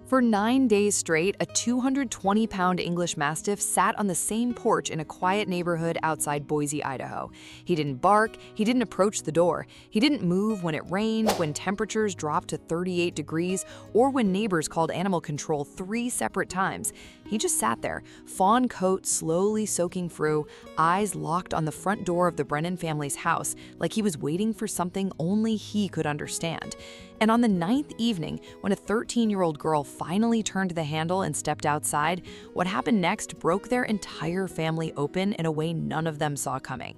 For 9 days straight, a 220-pound English Mastiff sat on the same porch in a quiet neighborhood outside Boise, Idaho. He didn't bark, he didn't approach the door, he didn't move when it rained, when temperatures dropped to 38 degrees, or when neighbors called animal control 3 separate times. He just sat there, fawn coat slowly soaking through, eyes locked on the front door of the Brennan family's house, like he was waiting for something only he could understand. And on the 9th evening, when a 13-year-old girl finally turned the handle and stepped outside, what happened next broke their entire family open in a way none of them saw coming.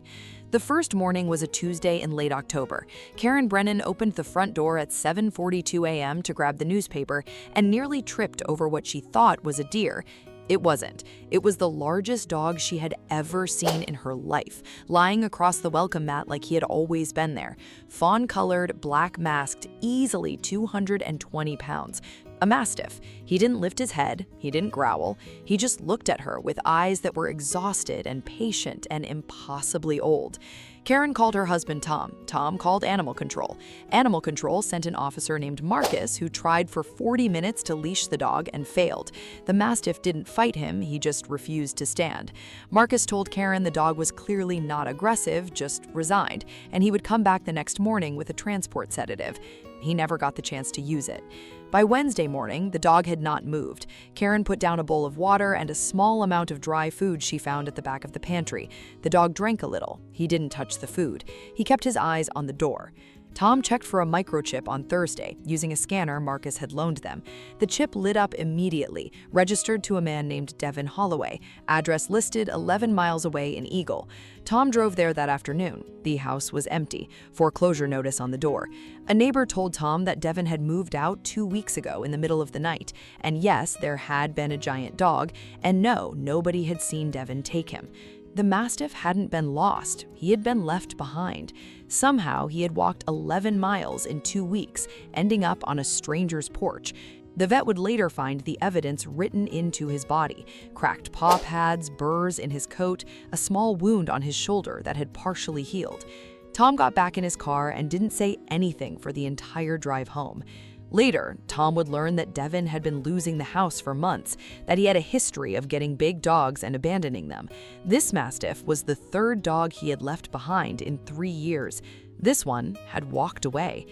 The first morning was a Tuesday in late October. Karen Brennan opened the front door at 7:42 a.m. to grab the newspaper and nearly tripped over what she thought was a deer. It wasn't. It was the largest dog she had ever seen in her life, lying across the welcome mat like he had always been there. Fawn-colored, black-masked, easily 220 pounds. A Mastiff. He didn't lift his head, he didn't growl, he just looked at her with eyes that were exhausted and patient and impossibly old. Karen called her husband Tom. Tom called animal control. Animal control sent an officer named Marcus who tried for 40 minutes to leash the dog and failed. The Mastiff didn't fight him, he just refused to stand. Marcus told Karen the dog was clearly not aggressive, just resigned, and he would come back the next morning with a transport sedative. He never got the chance to use it. By Wednesday morning, the dog had not moved. Karen put down a bowl of water and a small amount of dry food she found at the back of the pantry. The dog drank a little. He didn't touch the food. He kept his eyes on the door. Tom checked for a microchip on Thursday, using a scanner Marcus had loaned them. The chip lit up immediately, registered to a man named Devin Holloway, address listed 11 miles away in Eagle. Tom drove there that afternoon. The house was empty, foreclosure notice on the door. A neighbor told Tom that Devin had moved out 2 weeks ago in the middle of the night, and yes, there had been a giant dog, and no, nobody had seen Devin take him. The Mastiff hadn't been lost, he had been left behind. Somehow, he had walked 11 miles in 2 weeks, ending up on a stranger's porch. The vet would later find the evidence written into his body: cracked paw pads, burrs in his coat, a small wound on his shoulder that had partially healed. Tom got back in his car and didn't say anything for the entire drive home. Later, Tom would learn that Devin had been losing the house for months, that he had a history of getting big dogs and abandoning them. This Mastiff was the 3rd dog he had left behind in 3 years. This one had walked away.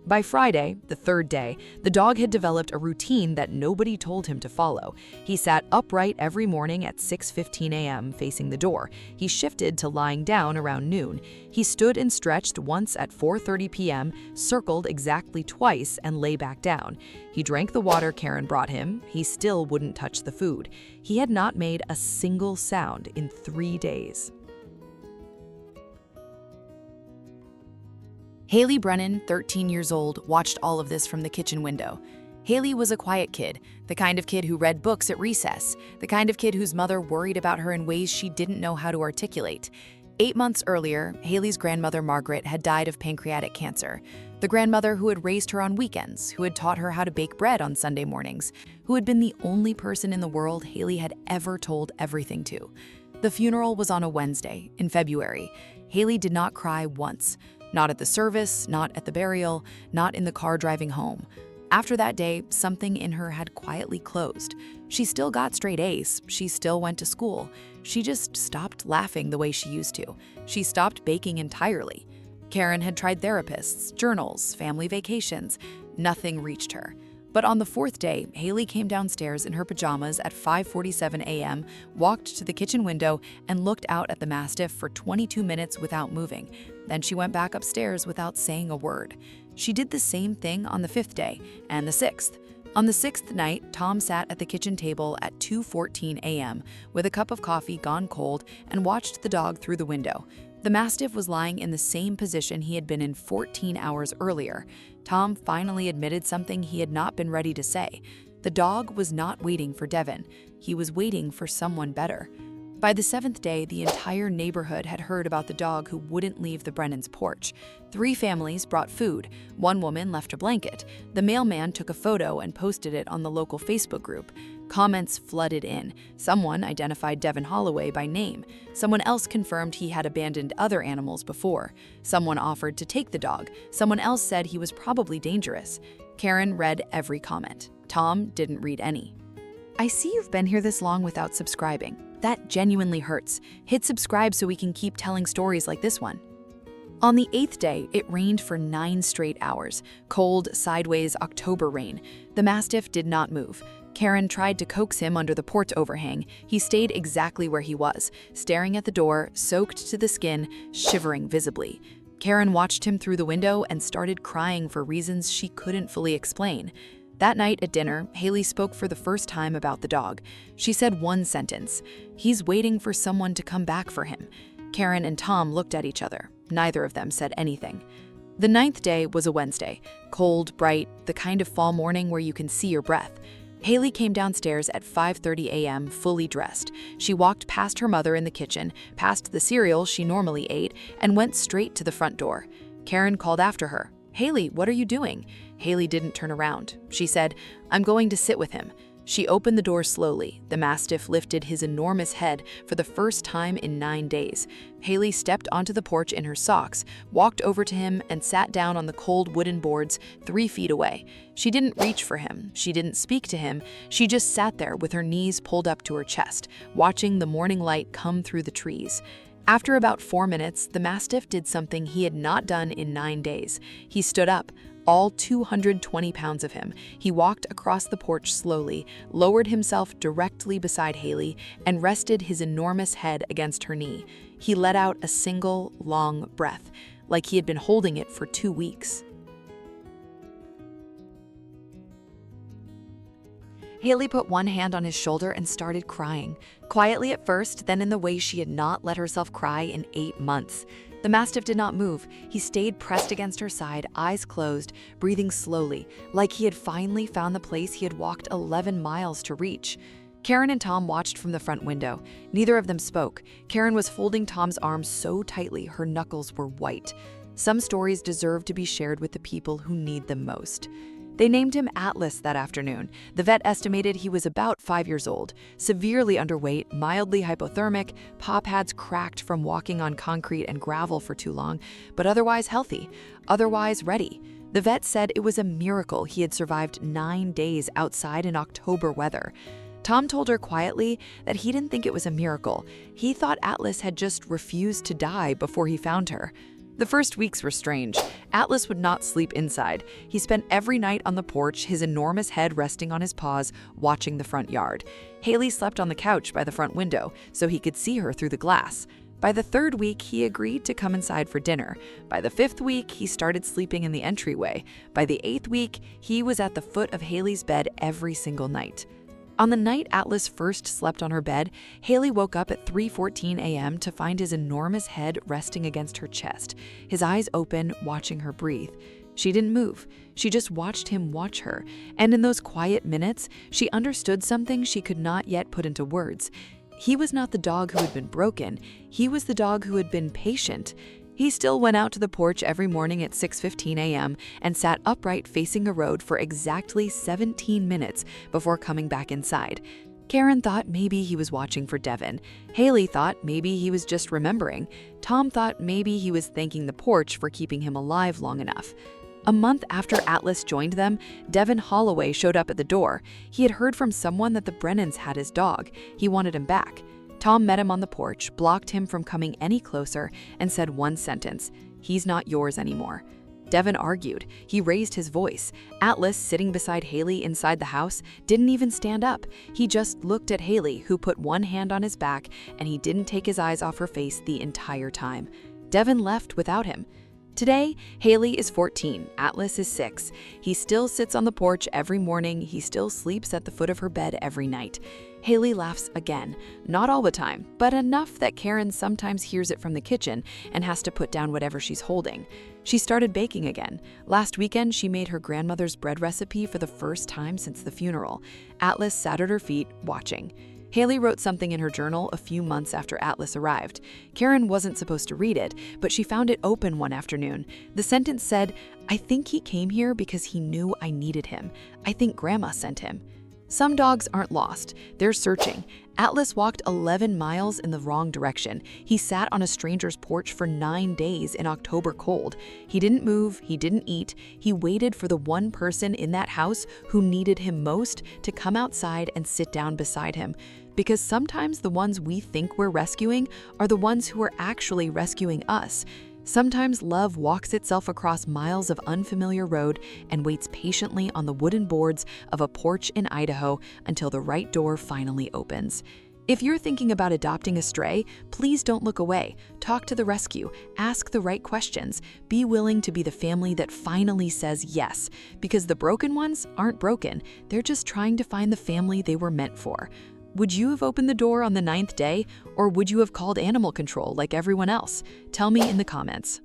By Friday, the 3rd day, the dog had developed a routine that nobody told him to follow. He sat upright every morning at 6:15 a.m. facing the door. He shifted to lying down around noon. He stood and stretched once at 4:30 p.m., circled exactly twice, and lay back down. He drank the water Karen brought him. He still wouldn't touch the food. He had not made a single sound in 3 days. Haley Brennan, 13 years old, watched all of this from the kitchen window. Haley was a quiet kid, the kind of kid who read books at recess, the kind of kid whose mother worried about her in ways she didn't know how to articulate. 8 months earlier, Haley's grandmother Margaret had died of pancreatic cancer. The grandmother who had raised her on weekends, who had taught her how to bake bread on Sunday mornings, who had been the only person in the world Haley had ever told everything to. The funeral was on a Wednesday, in February. Haley did not cry once. Not at the service, not at the burial, not in the car driving home. After that day, something in her had quietly closed. She still got straight A's, she still went to school. She just stopped laughing the way she used to. She stopped baking entirely. Karen had tried therapists, journals, family vacations. Nothing reached her. But on the 4th day, Haley came downstairs in her pajamas at 5:47 a.m., walked to the kitchen window, and looked out at the Mastiff for 22 minutes without moving. Then she went back upstairs without saying a word. She did the same thing on the 5th day and the 6th. On the 6th night, Tom sat at the kitchen table at 2:14 a.m. with a cup of coffee gone cold and watched the dog through the window. The Mastiff was lying in the same position he had been in 14 hours earlier. Tom finally admitted something he had not been ready to say. The dog was not waiting for Devin. He was waiting for someone better. By the 7th day, the entire neighborhood had heard about the dog who wouldn't leave the Brennans' porch. 3 families brought food. 1 woman left a blanket. The mailman took a photo and posted it on the local Facebook group. Comments flooded in. Someone identified Devin Holloway by name. Someone else confirmed he had abandoned other animals before. Someone offered to take the dog. Someone else said he was probably dangerous. Karen read every comment. Tom didn't read any. I see you've been here this long without subscribing. That genuinely hurts. Hit subscribe so we can keep telling stories like this one. On the 8th day, it rained for 9 straight hours. Cold, sideways October rain. The Mastiff did not move. Karen tried to coax him under the porch overhang. He stayed exactly where he was, staring at the door, soaked to the skin, shivering visibly. Karen watched him through the window and started crying for reasons she couldn't fully explain. That night at dinner, Haley spoke for the first time about the dog. She said one sentence: "He's waiting for someone to come back for him." Karen and Tom looked at each other. Neither of them said anything. The 9th day was a Wednesday. Cold, bright, the kind of fall morning where you can see your breath. Haley came downstairs at 5:30 a.m. fully dressed. She walked past her mother in the kitchen, past the cereal she normally ate, and went straight to the front door. Karen called after her. "Haley, what are you doing?" Haley didn't turn around. She said, "I'm going to sit with him." She opened the door slowly. The Mastiff lifted his enormous head for the first time in 9 days. Haley stepped onto the porch in her socks, walked over to him, and sat down on the cold wooden boards 3 feet away. She didn't reach for him. She didn't speak to him. She just sat there with her knees pulled up to her chest, watching the morning light come through the trees. After about 4 minutes, the Mastiff did something he had not done in 9 days. He stood up. All 220 pounds of him. He walked across the porch slowly, lowered himself directly beside Haley, and rested his enormous head against her knee. He let out a single, long breath, like he had been holding it for 2 weeks. Haley put one hand on his shoulder and started crying. Quietly at first, then in the way she had not let herself cry in 8 months. The Mastiff did not move. He stayed pressed against her side, eyes closed, breathing slowly, like he had finally found the place he had walked 11 miles to reach. Karen and Tom watched from the front window. Neither of them spoke. Karen was holding Tom's arms so tightly her knuckles were white. Some stories deserve to be shared with the people who need them most. They named him Atlas that afternoon. The vet estimated he was about 5 years old, severely underweight, mildly hypothermic, paw pads cracked from walking on concrete and gravel for too long, but otherwise healthy, otherwise ready. The vet said it was a miracle he had survived 9 days outside in October weather. Tom told her quietly that he didn't think it was a miracle. He thought Atlas had just refused to die before he found her. The first weeks were strange. Atlas would not sleep inside. He spent every night on the porch, his enormous head resting on his paws, watching the front yard. Haley slept on the couch by the front window, so he could see her through the glass. By the 3rd week, he agreed to come inside for dinner. By the 5th week, he started sleeping in the entryway. By the 8th week, he was at the foot of Haley's bed every single night. On the night Atlas first slept on her bed, Haley woke up at 3:14 a.m. to find his enormous head resting against her chest, his eyes open, watching her breathe. She didn't move. She just watched him watch her, and in those quiet minutes, she understood something she could not yet put into words. He was not the dog who had been broken. He was the dog who had been patient. He still went out to the porch every morning at 6:15 a.m. and sat upright facing a road for exactly 17 minutes before coming back inside. Karen thought maybe he was watching for Devin. Haley thought maybe he was just remembering. Tom thought maybe he was thanking the porch for keeping him alive long enough. A month after Atlas joined them, Devin Holloway showed up at the door. He had heard from someone that the Brennans had his dog. He wanted him back. Tom met him on the porch, blocked him from coming any closer, and said one sentence: "He's not yours anymore." Devin argued. He raised his voice. Atlas, sitting beside Haley inside the house, didn't even stand up. He just looked at Haley, who put one hand on his back, and he didn't take his eyes off her face the entire time. Devin left without him. Today, Haley is 14, Atlas is 6. He still sits on the porch every morning. He still sleeps at the foot of her bed every night. Haley laughs again, not all the time, but enough that Karen sometimes hears it from the kitchen and has to put down whatever she's holding. She started baking again. Last weekend, she made her grandmother's bread recipe for the first time since the funeral. Atlas sat at her feet, watching. Haley wrote something in her journal a few months after Atlas arrived. Karen wasn't supposed to read it, but she found it open one afternoon. The sentence said, "I think he came here because he knew I needed him. I think Grandma sent him." Some dogs aren't lost, they're searching. Atlas walked 11 miles in the wrong direction. He sat on a stranger's porch for 9 days in October cold. He didn't move, he didn't eat. He waited for the one person in that house who needed him most to come outside and sit down beside him. Because sometimes the ones we think we're rescuing are the ones who are actually rescuing us. Sometimes love walks itself across miles of unfamiliar road and waits patiently on the wooden boards of a porch in Idaho until the right door finally opens. If you're thinking about adopting a stray, please don't look away. Talk to the rescue, ask the right questions, be willing to be the family that finally says yes, because the broken ones aren't broken, they're just trying to find the family they were meant for. Would you have opened the door on the 9th day, or would you have called animal control like everyone else? Tell me in the comments.